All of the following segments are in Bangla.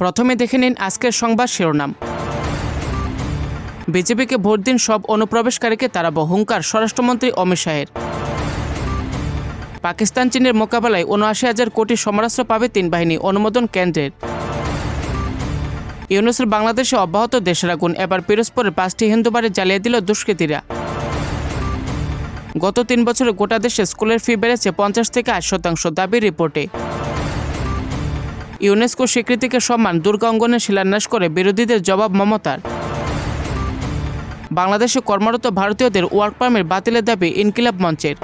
প্রথমে দেখে নিন আজকের সংবাদ শিরোনাম। বিজেপিকে ভোট দিন, সব অনুপ্রবেশকারীকে তাড়াবো, হুঙ্কার স্বরাষ্ট্রমন্ত্রী অমিত শাহের। পাকিস্তান চীনের মোকাবেলায় ৭৯,০০০ কোটি সমরাস্ত্র পাবে ৩ বাহিনী, অনুমোদন কেন্দ্রের। ইউনূসের বাংলাদেশে অব্যাহত দেশের আগুন, এবার পিরোজপুরের ৫টি হিন্দু বাড়ি জ্বালিয়ে দিল দুষ্কৃতীরা। গত ৩ বছরে গোটা দেশে স্কুলের ফি বেড়েছে ৫০ থেকে ৮%, দাবি রিপোর্টে। ইউনেস্কো স্বীকৃতিকে সম্মান, দুর্গা অঙ্গনে শিলান্যাস করে বিরোধীদের জবাব মমতার। বাংলাদেশে কর্মরত ভারতীয়দের ওয়ার্ক পারমিট বাতিলের দাবি ইনকিলাব মঞ্চের।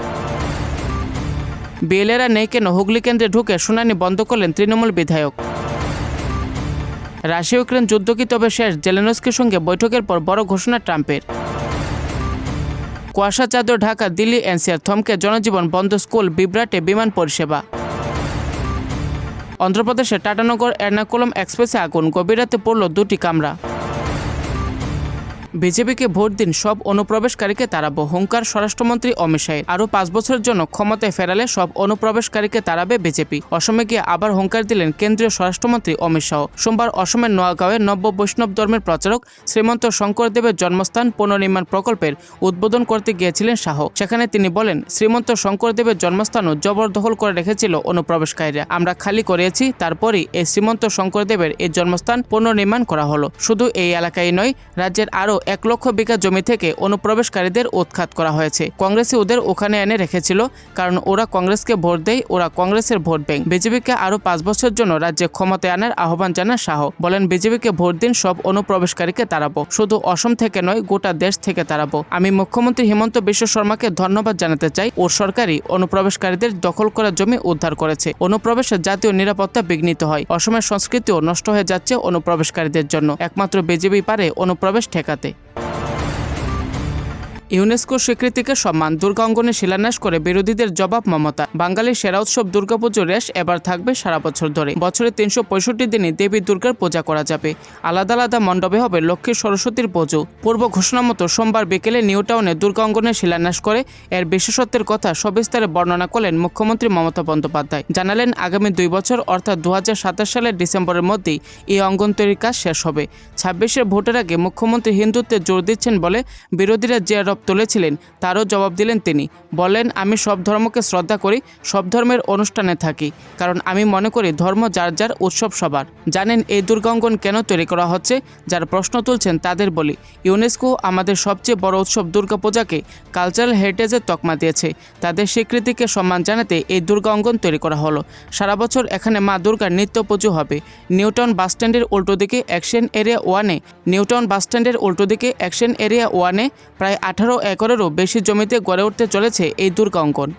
বিএলএরা নেই কেন, হুগলি কেন্দ্রে ঢুকে শুনানি বন্ধ করলেন তৃণমূল বিধায়ক। রাশিয়া ইউক্রেন যুদ্ধ কি তবে শেষ, জেলেনস্কির সঙ্গে বৈঠকের পর বড় ঘোষণা ট্রাম্পের। কুয়াশা চাদর ঢাকা দিল্লি এনসিআর, থমকে জনজীবন বন্ধ, স্কুল বিভ্রাটে বিমান পরিষেবা। অন্ধ্রপ্রদেশে টাটানগর এর্নাকুলম এক্সপ্রেসে আগুন, গভীর রাতে পড়ল 2টি কামরা। বিজেপিকে ভোট দিন, সব অনুপ্রবেশকারীকে তাড়াবো, হুঙ্কার স্বরাষ্ট্রমন্ত্রী অমিত শাহের। আরও 5 বছরের জন্য ক্ষমতায় ফেরালে সব অনুপ্রবেশকারীকে তাড়াবে বিজেপি। অসমে গিয়ে আবার হুঙ্কার দিলেন কেন্দ্রীয় স্বরাষ্ট্রমন্ত্রী অমিত শাহ। সোমবার অসমের নোয়াগাঁওয়ে নব্য বৈষ্ণব ধর্মের প্রচারক শ্রীমন্ত শঙ্করদেবের জন্মস্থান পুনর্নির্মাণ প্রকল্পের উদ্বোধন করতে গিয়েছিলেন শাহ। সেখানে তিনি বলেন, শ্রীমন্ত শঙ্করদেবের জন্মস্থানও জবরদখল করে রেখেছিল অনুপ্রবেশকারীরা। আমরা খালি করিয়েছি, তারপরই এই শ্রীমন্ত শঙ্করদেবের এই জন্মস্থান পুনর্নির্মাণ করা হলো। শুধু এই এলাকায় নয়, রাজ্যের আরও 1 লক্ষ বিঘা জমি থেকে অনুপ্রবেশকারীদের উৎখাত করা হয়েছে। কংগ্রেসই ওদের ওখানে এনে রেখেছিল, কারণ ওরা কংগ্রেসকে ভোট দেয়, ওরা কংগ্রেসের ভোট ব্যাংক। বিজেপিকে আরও 5 বছরের জন্য রাজ্যে ক্ষমতায় আনার আহ্বান জানান শাহ। বলেন, বিজেপিকে ভোট দিন, সব অনুপ্রবেশকারীকে তাড়াবো, শুধু অসম থেকে নয়, গোটা দেশ থেকে তাড়াবো। আমি মুখ্যমন্ত্রী হিমন্ত বিশ্ব শর্মাকে ধন্যবাদ জানাতে চাই। ওর সরকারই অনুপ্রবেশকারীদের দখল করা জমি উদ্ধার করেছে। অনুপ্রবেশে জাতীয় নিরাপত্তা বিঘ্নিত হয়, অসমের সংস্কৃতিও নষ্ট হয়ে যাচ্ছে অনুপ্রবেশকারীদের জন্য। একমাত্র বিজেপি পারে অনুপ্রবেশ ঠেকাতে। ইউনেস্কো স্বীকৃতিকে সম্মান, দুর্গা অঙ্গনে শিলান্যাস করে বিরোধীদের জবাব মমতা। বাঙালির সেরা উৎসব দুর্গাপুজোর রেশ এবার থাকবে সারা বছর ধরে। বছরে ৩৬৫ দিনই দেবী দুর্গার পূজা করা যাবে। আলাদা আলাদা মণ্ডপে হবে লক্ষ্মী সরস্বতীর পুজো। পূর্ব ঘোষণা মতো সোমবার বিকেলে নিউ টাউনে দুর্গা অঙ্গনে শিলান্যাস করে এর বিশেষত্বের কথা সবিস্তারে বর্ণনা করলেন মুখ্যমন্ত্রী মমতা বন্দ্যোপাধ্যায়। জানালেন, আগামী 2 বছর অর্থাৎ 2027 সালের ডিসেম্বরের মধ্যেই এই অঙ্গন তৈরির কাজ শেষ হবে। 26-এর ভোটের আগে মুখ্যমন্ত্রী হিন্দুত্বে জোর দিচ্ছেন বলে বিরোধীরা যে আরোপ তুলেছিলেন তারও জবাব দিলেন তিনি। বললেন, আমি সব ধর্মকে শ্রদ্ধা করি, সব ধর্মের অনুষ্ঠানে থাকি, কারণ আমি মনে করি ধর্ম যার যার, উৎসব সবার। জানেন এই দুর্গাঙ্গন কেন তৈরি করা হচ্ছে? যারা প্রশ্ন তুলছেন তাদের বলি, ইউনেস্কো আমাদের সবচেয়ে বড় উৎসব দুর্গাপূজাকে কালচারাল হেরিটেজের তকমা দিয়েছে। তাদের স্বীকৃতিকে সম্মান জানাতে এই দুর্গা অঙ্গন তৈরি করা হলো। সারা বছর এখানে মা দুর্গার নিত্য পুজো হবে। নিউটাউন বাসস্ট্যান্ডের উল্টো দিকে অ্যাকশন এরিয়া 1-এ নিউটাউন বাসস্ট্যান্ডের উল্টো দিকে অ্যাকশন এরিয়া 1-এ প্রায় 18 একরেরও বেশি জমিতে গড়ে উঠতে চলেছে এই দুর্গা অঙ্গন।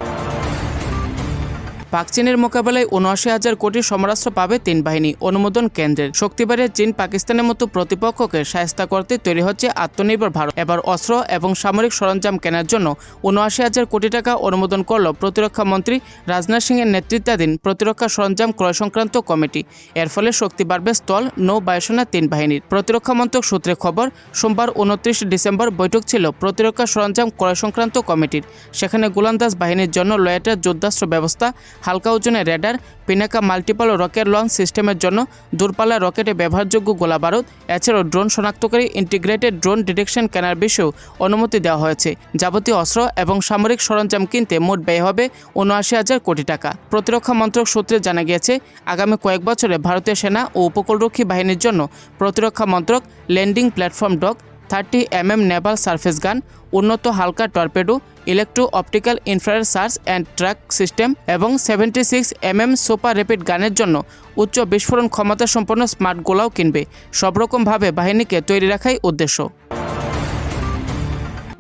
পাক চীনের মোকাবেলায় ৭৯,০০০ কোটি সমরাস্ত্র পাবে 3 বাহিনী, অনুমোদন কেন্দ্রের। শক্তিবারে চীন পাকিস্তানের মতো প্রতিপক্ষকে শায়েস্তা করতে তৈরি হচ্ছে আত্মনির্ভর ভারত। এবার অস্ত্র এবং সামরিক সরঞ্জাম কেনার জন্য ৭৯,০০০ কোটি টাকা অনুমোদন করল প্রতিরক্ষা মন্ত্রী রাজনাথ সিংয়ের নেতৃত্বাধীন প্রতিরক্ষা সরঞ্জাম ক্রয় সংক্রান্ত কমিটি। এর ফলে শক্তি বাড়বে স্থল, নৌ, বায়ুসেনা 3 বাহিনীর। প্রতিরক্ষা মন্ত্রক সূত্রে খবর, সোমবার 29 ডিসেম্বর বৈঠক ছিল প্রতিরক্ষা সরঞ্জাম ক্রয় সংক্রান্ত কমিটির। সেখানে গোলন্দাজ বাহিনীর জন্য লয়েটার যুদ্ধাস্ত্র ব্যবস্থা, হালকা ওজনের radar, Pinaka multiple rocket launch সিস্টেমের জন্য দূরপাল্লা রকেটে ব্যবহারযোগ্য গোলা বারুদ, এছাড়াও ড্রোন শনাক্তকারী ইন্টিগ্রেটেড ড্রোন ডিটেকশন কেনার বিষয়েও অনুমতি দেওয়া হয়েছে। যাবতীয় অস্ত্র এবং সামরিক সরঞ্জাম কিনতে মোট ব্যয় হবে ৭৯,০০০ কোটি টাকা। প্রতিরক্ষা মন্ত্রক সূত্রে জানা গিয়েছে, আগামী কয়েক বছরে ভারতীয় সেনা ও উপকূলরক্ষী বাহিনীর জন্য প্রতিরক্ষা মন্ত্রক landing platform dock, 30mm naval surface gun, উন্নত হালকা torpedo, electro optical infrared search and track system এবং 76mm সুপার র্যাপিড গানের জন্য উচ্চ বিস্ফোরণ ক্ষমতা সম্পন্ন স্মার্ট গোলাও কিনবে। সব রকমভাবে বাহিনীকে তৈরি রাখাই উদ্দেশ্য।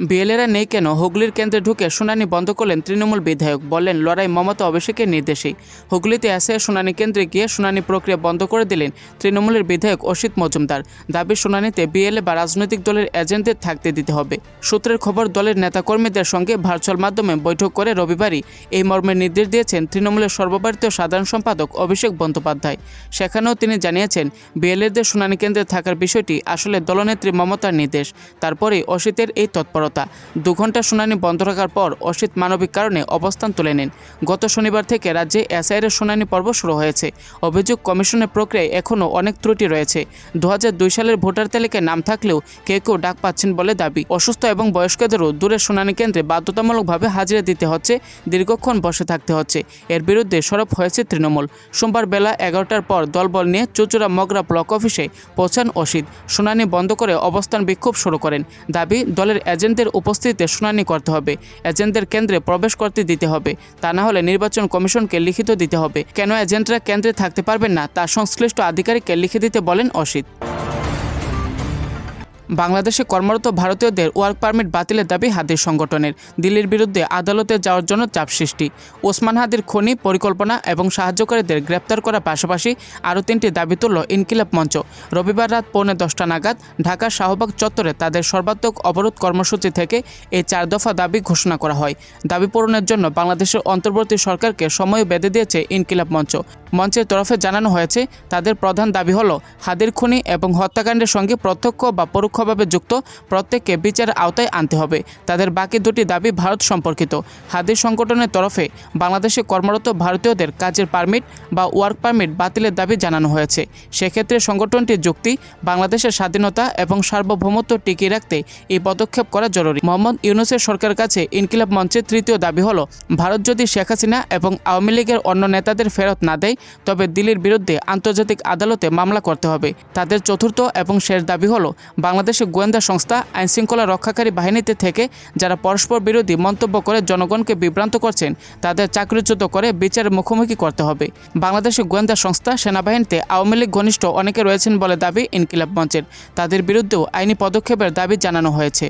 বিএলএরা নেই কেন, হুগলির কেন্দ্রে ঢুকে শুনানি বন্ধ করলেন তৃণমূল বিধায়ক। বললেন, লড়াই মমতা অভিষেকের নির্দেশেই। হুগলিতে এসে শুনানি কেন্দ্রে গিয়ে শুনানি প্রক্রিয়া বন্ধ করে দিলেন তৃণমূলের বিধায়ক অসিত মজুমদার। দাবি, শুনানিতে বিএলএ বা রাজনৈতিক দলের এজেন্টদের থাকতে দিতে হবে। সূত্রের খবর, দলের নেতাকর্মীদের সঙ্গে ভার্চুয়াল মাধ্যমে বৈঠক করে রবিবারই এই মর্মে নির্দেশ দিয়েছেন তৃণমূলের সর্বভারতীয় সাধারণ সম্পাদক অভিষেক বন্দ্যোপাধ্যায়। সেখানেও তিনি জানিয়েছেন, বিএলএদের শুনানি কেন্দ্রে থাকার বিষয়টি আসলে দলনেত্রী মমতার নির্দেশ। তারপরেই অসিতের এই তৎপরতা। তৎপরতা। 2 ঘন্টা শুনানি বন্ধ রাখার পর অসিত মানবিক কারণে অবস্থান তুলে নেন। গত শনিবার থেকে রাজ্যে এসআইআর শুনানি পর্ব শুরু হয়েছে। অভিযোগ কমিশনের প্রক্রিয়ায় এখনও অনেক ত্রুটি রয়েছে। 2002 সালের ভোটার তালিকায় নাম থাকলেও কেউ ডাক পাচ্ছেন বলে দাবি। অসুস্থ এবং বয়স্কদেরও দূরের শুনানি কেন্দ্রে বাধ্যতামূলকভাবে হাজিরা দিতে হচ্ছে, দীর্ঘক্ষণ বসে থাকতে হচ্ছে। এর বিরুদ্ধে সরব হয়েছে তৃণমূল। সোমবার বেলা 11টার পর দলবল নিয়ে চুঁচুড়া মগরা ব্লক অফিসে পৌঁছান অসিত। শুনানি বন্ধ করে অবস্থান বিক্ষোভ শুরু করেন। দাবি, দলের এজেন্টদের উপস্থিতিতে শুনানি করতে হবে, এজেন্টদের কেন্দ্রে প্রবেশ করতে দিতে হবে, তা না হলে নির্বাচন কমিশনকে লিখিত দিতে হবে। কেন এজেন্টরা কেন্দ্রে থাকতে পারবেন না তা সংশ্লিষ্ট আধিকারিককে লিখে দিতে বলেন অসিত। বাংলাদেশে কর্মরত ভারতীয়দের ওয়ার্ক পারমিট বাতিলের দাবি হাদির সংগঠনের। দিল্লির বিরুদ্ধে আদালতে যাওয়ার জন্য চাপ সৃষ্টি। ওসমান হাদির খনি পরিকল্পনা এবং সাহায্যকারীদের গ্রেপ্তার করার পাশাপাশি আরও 3টি দাবি তুলল ইনকিলাব মঞ্চ। রবিবার রাত 11:45 নাগাদ ঢাকার শাহবাগ চত্বরে তাদের সর্বাত্মক অবরোধ কর্মসূচি থেকে এই 4 দফা দাবি ঘোষণা করা হয়। দাবি পূরণের জন্য বাংলাদেশের অন্তর্বর্তী সরকারকে সময় বেঁধে দিয়েছে ইনকিলাব মঞ্চ। মঞ্চের তরফে জানানো হয়েছে, তাদের প্রধান দাবি হলো হাদির খুনি এবং হত্যাকাণ্ডের সঙ্গে প্রত্যক্ষ বা পরোক্ষভাবে যুক্ত প্রত্যেককে বিচারের আওতায় আনতে হবে। তাদের বাকি 2টি দাবি ভারত সম্পর্কিত। হাদির সংগঠনের তরফে বাংলাদেশে কর্মরত ভারতীয়দের কাজের পারমিট বা ওয়ার্ক পারমিট বাতিলের দাবি জানানো হয়েছে। সেক্ষেত্রে সংগঠনটির যুক্তি, বাংলাদেশের স্বাধীনতা এবং সার্বভৌমত্ব টিকিয়ে রাখতে এই পদক্ষেপ করা জরুরি। মোহাম্মদ ইউনূসের সরকারের কাছে ইনকিলাব মঞ্চের 3য় দাবি হলো, ভারত যদি শেখ হাসিনা এবং আওয়ামী লীগের অন্য নেতাদের ফেরত না দেয় তবে দিল্লির বিরুদ্ধে আন্তর্জাতিক আদালতে মামলা করতে হবে। তাদের 4র্থ এবং শেষ দাবি হলো, বাংলাদেশের গোয়েন্দা সংস্থা আইনশৃঙ্খলা রক্ষাকারী বাহিনীতে থেকে যারা পরস্পর বিরোধী মন্তব্য করে জনগণকে বিভ্রান্ত করছেন তাদের চাকরিচ্যুত করে বিচারের মুখোমুখি করতে হবে। বাংলাদেশের গোয়েন্দা সংস্থা সেনাবাহিনীতে আওয়ামী লীগ ঘনিষ্ঠ অনেকে রয়েছেন বলে দাবি ইনকিলাব মঞ্চের। তাদের বিরুদ্ধেও আইনি পদক্ষেপের দাবি জানানো হয়েছে।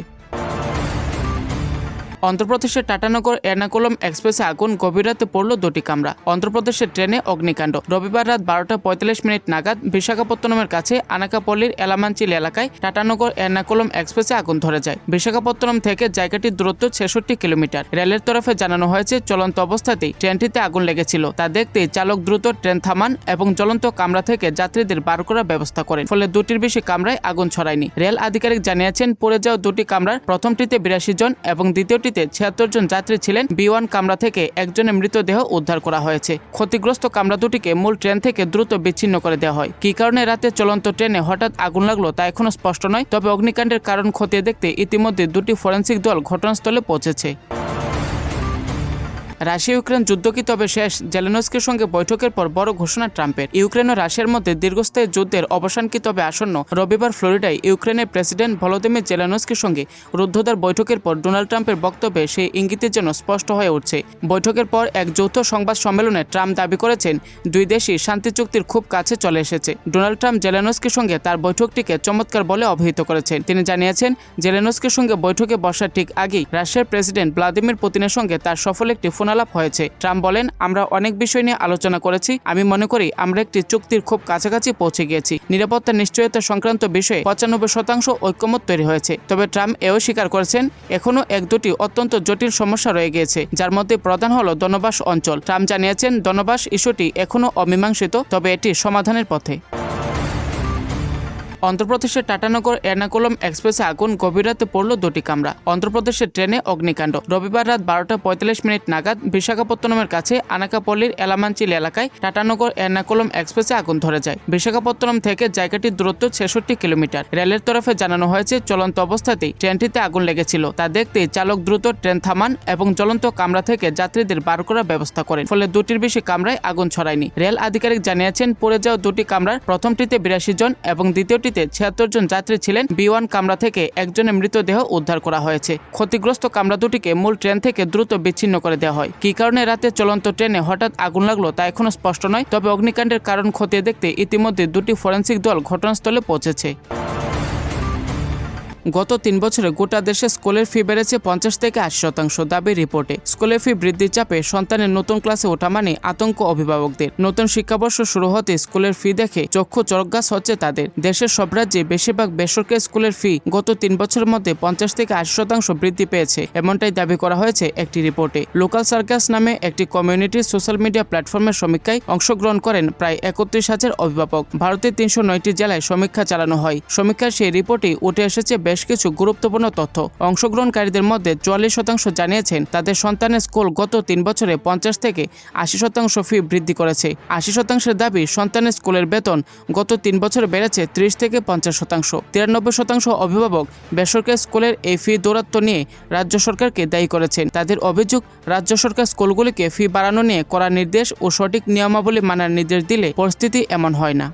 অন্ধ্রপ্রদেশের টাটানগর এর্নাকুলম এক্সপ্রেসে আগুন, গভীর রাতে পড়ল 2টি কামরা। অন্ধ্রপ্রদেশের ট্রেনে অগ্নিকাণ্ড। রবিবার রাত 12:45 নাগাদ বিশাখাপত্তনমের কাছে আনাকাপল্লির এলামাঞ্চিল এলাকায় টাটানগর এর্নাকুলম এক্সপ্রেসে আগুন ধরে যায়। বিশাখাপত্তনম থেকে জায়গাটির দূরত্ব 66 কিলোমিটার। রেলের তরফে জানানো হয়েছে, চলন্ত অবস্থাতেই ট্রেনটিতে আগুন লেগেছিল। তা দেখতেই চালক দ্রুত ট্রেন থামান এবং জ্বলন্ত কামরা থেকে যাত্রীদের বার করার ব্যবস্থা করেন। ফলে 2টির বেশি কামরায় আগুন ছড়ায়নি। রেল আধিকারিক জানিয়েছেন, পড়ে যাওয়া 2টি কামরার প্রথমটিতে 82 জন এবং দ্বিতীয়টি 76 জন যাত্রী ছিলেন। B1 কামরা থেকে একজনের মৃতদেহ উদ্ধার করা হয়েছে। ক্ষতিগ্রস্ত কামরা দুটিকে মূল ট্রেন থেকে দ্রুত বিচ্ছিন্ন করে দেওয়া হয়। কী কারণে রাতে চলন্ত ট্রেনে হঠাৎ আগুন লাগলো তা এখনও স্পষ্ট নয়। তবে অগ্নিকাণ্ডের কারণ খতিয়ে দেখতে ইতিমধ্যে 2টি ফরেনসিক দল ঘটনাস্থলে পৌঁছেছে। রাশিয়া ইউক্রেন যুদ্ধ কি তবে শেষ? জেলেনস্কির সঙ্গে বৈঠকের পর বড় ঘোষণা ট্রাম্পের। ইউক্রেন ও রাশিয়ার মধ্যে দীর্ঘস্থায়ী যুদ্ধের অবসান কি তবে আসন্ন? রবিবার ফ্লোরিডায় ইউক্রেনের প্রেসিডেন্ট ভলোদিমির জেলেনস্কির সঙ্গে রুদ্ধদ্বার বৈঠকের পর ডোনাল্ড ট্রাম্পের বক্তব্যে সেই ইঙ্গিতের জন্য স্পষ্ট হয়ে উঠছে। বৈঠকের পর এক যৌথ সংবাদ সম্মেলনে ট্রাম্প দাবি করেছেন, 2 দেশই শান্তি চুক্তির খুব কাছে চলে এসেছে। ডোনাল্ড ট্রাম্প জেলেনস্কির সঙ্গে তার বৈঠকটিকে চমৎকার বলে অভিহিত করেছেন। তিনি জানিয়েছেন, জেলেনস্কির সঙ্গে বৈঠকে বসার ঠিক আগেই রাশিয়ার প্রেসিডেন্ট ভ্লাদিমির পুতিনের সঙ্গে তার সফল একটি ফোনালাপ হয়েছে। ট্রাম্প বলেন, আমরা অনেক বিষয় নিয়ে আলোচনা করেছি। আমি মনে করি আমরা একটি চুক্তির খুব কাছাকাছি পৌঁছে গিয়েছি। নিরাপত্তা নিশ্চয়তা সংক্রান্ত বিষয়ে 95% ঐকমত্য তৈরি হয়েছে। তবে ট্রাম্প এও স্বীকার করেছেন, এখনও 1-2টি অত্যন্ত জটিল সমস্যা রয়ে গিয়েছে, যার মধ্যে প্রধান হলো দনবাস অঞ্চল। ট্রাম্প জানিয়েছেন, দনবাস ইস্যুটি এখনও অমীমাংসিত, তবে এটি সমাধানের পথে। অন্ধ্রপ্রদেশের টাটানগর এর্নাকুলম এক্সপ্রেসে আগুন, গভীর রাতে পড়ল 2টি কামরা। অন্ধ্রপ্রদেশের ট্রেনে অগ্নিকাণ্ড। রবিবার রাত 12:45 নাগাদ বিশাখাপত্তনমের কাছে আনাকাপল্লির এলামাঞ্চিল এলাকায় টাটানগর এর্নাকুলম এক্সপ্রেসে আগুন ধরে যায়। বিশাখাপত্তনম থেকে জায়গাটির দূরত্ব 66 কিলোমিটার। রেলের তরফে জানানো হয়েছে, চলন্ত অবস্থাতেই ট্রেনটিতে আগুন লেগেছিল। তা দেখতেই চালক দ্রুত ট্রেন থামান এবং জ্বলন্ত কামরা থেকে যাত্রীদের বার করার ব্যবস্থা করেন। ফলে 2টির বেশি কামরায় আগুন ছড়ায়নি। রেল আধিকারিক জানিয়েছেন, পড়ে যাওয়া 2টি কামরার প্রথমটিতে 82 জন এবং দ্বিতীয়টি 76 জন যাত্রী ছিলেন। B1 কামরা থেকে একজনের মৃতদেহ উদ্ধার করা হয়েছে। ক্ষতিগ্রস্ত কামরা দুটিকে মূল ট্রেন থেকে দ্রুত বিচ্ছিন্ন করে দেওয়া হয়। কী কারণে রাতে চলন্ত ট্রেনে হঠাৎ আগুন লাগলো তা এখনও স্পষ্ট নয়। তবে অগ্নিকাণ্ডের কারণ খতিয়ে দেখতে ইতিমধ্যে 2টি ফরেনসিক দল ঘটনাস্থলে পৌঁছেছে। গত 3 বছরে গোটা দেশে স্কুলের ফি বেড়েছে 50 থেকে 80%, দাবি রিপোর্টে। স্কুলের ফি বৃদ্ধির চাপে সন্তানের নতুন ক্লাসে ওঠা মানে আতঙ্ক অভিভাবকদের। নতুন শিক্ষাবর্ষ শুরু হতে স্কুলের ফি দেখে চক্ষু চরকগাছ হচ্ছে তাদের। দেশের সব রাজ্যে বেশিরভাগ বেসরকারি স্কুলের ফি গত 3 বছরের মধ্যে 50 থেকে 80% বৃদ্ধি পেয়েছে, এমনটাই দাবি করা হয়েছে একটি রিপোর্টে। লোকাল সার্কাস নামে একটি কমিউনিটি সোশ্যাল মিডিয়া প্ল্যাটফর্মের সমীক্ষায় অংশগ্রহণ করেন প্রায় 31,000 অভিভাবক। ভারতের 309টি জেলায় সমীক্ষা চালানো হয়। সমীক্ষার সেই রিপোর্টে উঠে এসেছে বেশ কিছু গুরুত্বপূর্ণ তথ্য। অংশগ্রহণকারীদের মধ্যে 44% জানিয়েছেন তাদের সন্তানের স্কুল গত 3 বছরে 50 থেকে 80% ফি বৃদ্ধি করেছে। 80% দাবি সন্তানের স্কুলের বেতন গত 3 বছরে বেড়েছে 30 থেকে 50%। 93% অভিভাবক বেসরকারি স্কুলের এই ফি দৌরাত্ম্য নিয়ে রাজ্য সরকারকে দায়ী করেছেন। তাদের অভিযোগ, রাজ্য সরকার স্কুলগুলিকে ফি বাড়ানো নিয়ে কড়া নির্দেশ ও সঠিক নিয়মাবলী মানার নির্দেশ দিলে পরিস্থিতি এমন হয় না।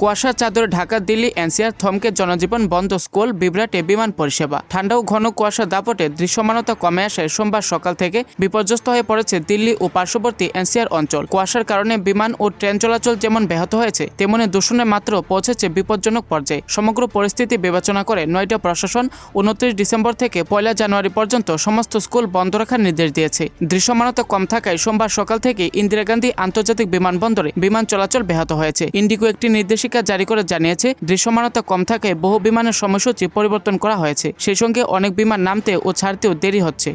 কুয়াশার চাদরে ঢাকা দিল্লি এনসিআর, থমকে জনজীবন বন্ধ, স্কুল বিভ্রাটে বিমান পরিষেবা। ঠান্ডা ও ঘন কুয়াশার দাপটে দৃশ্যমানতা কমে আসায় সোমবার সকাল থেকে বিপর্যস্ত হয়ে পড়েছে দিল্লি ও পার্শ্ববর্তী এনসিআর অঞ্চল। কুয়াশার কারণে বিমান ও ট্রেন চলাচল যেমন ব্যাহত হয়েছে, তেমনি দূষণের মাত্রা পৌঁছেছে বিপজ্জনক পর্যায়ে। সমগ্র পরিস্থিতি বিবেচনা করে নয়ডা প্রশাসন 29 ডিসেম্বর থেকে 1 জানুয়ারি পর্যন্ত সমস্ত স্কুল বন্ধ রাখার নির্দেশ দিয়েছে। দৃশ্যমানতা কম থাকায় সোমবার সকাল থেকে ইন্দিরা গান্ধী আন্তর্জাতিক বিমানবন্দরে বিমান চলাচল ব্যাহত হয়েছে। ইন্ডিগো একটি নির্দেশিকা জারি করে জানিয়েছে, দৃশ্যমানতা কম থাকায় বহু বিমানের সময়সূচি পরিবর্তন করা হয়েছে। সেই সঙ্গে অনেক বিমান নামতে ও ছাড়তেও দেরি হচ্ছে।